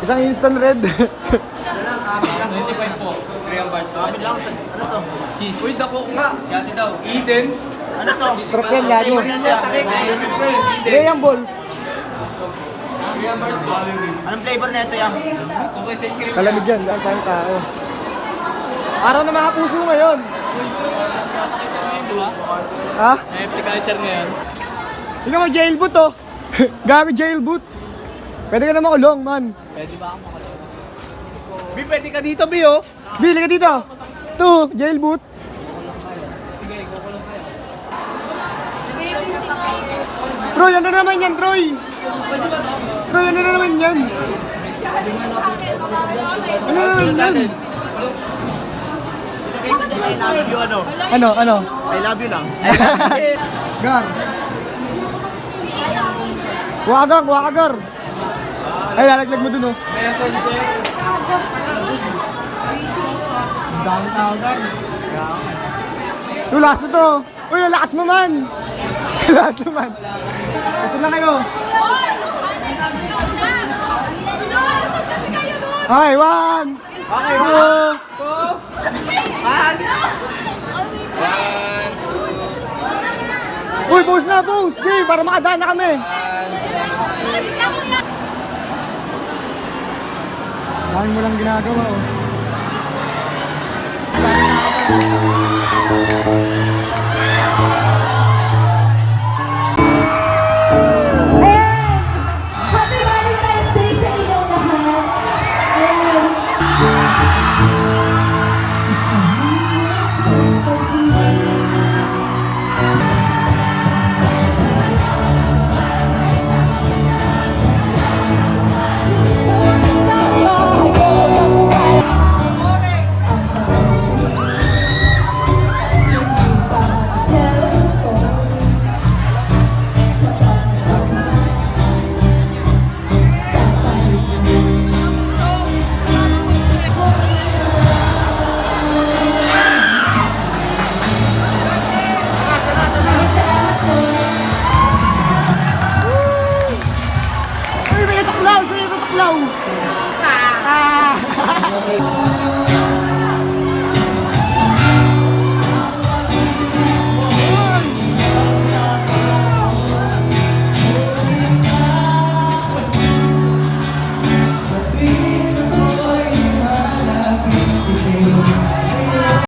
Isang instant red. 25 po. 3 ang bars ko. Kami lang. Ano to? Cheese. Uy, dako nga. Si ate daw. Eden. Ano to? Sarap yan, gago. Graham balls. 3 ang bars po. Anong flavor na ito yan? Okay, send cream. Kalamig yan, dahil tayong tao. Araw na mga puso ngayon. Ha? May appetizer ngayon. Ikaw mo jailboot oh. Gago jailboot. Pwede ka na makulong, man. Pwede ba ako makalala? Bi, pwede ka dito, Bi, oh. Bili ka dito. Ito, jailboot. Sige, kukulong kayo. Troy, ano naman yan, Troy? Troy, ano naman yan? Ano naman yan? I love you, ano? Ano? I love you lang. Gar. Wakagar. Ay, lalaglag mo dun oh. Dami tawagan. Tulas mo to. Uy, ang lakas mo man. Lakas mo man. Ito na kayo. Okay, 1. Okay, 2. Uy, post na, post! Okay, para makadaan na kami. Dami mo lang ginagawa, oh.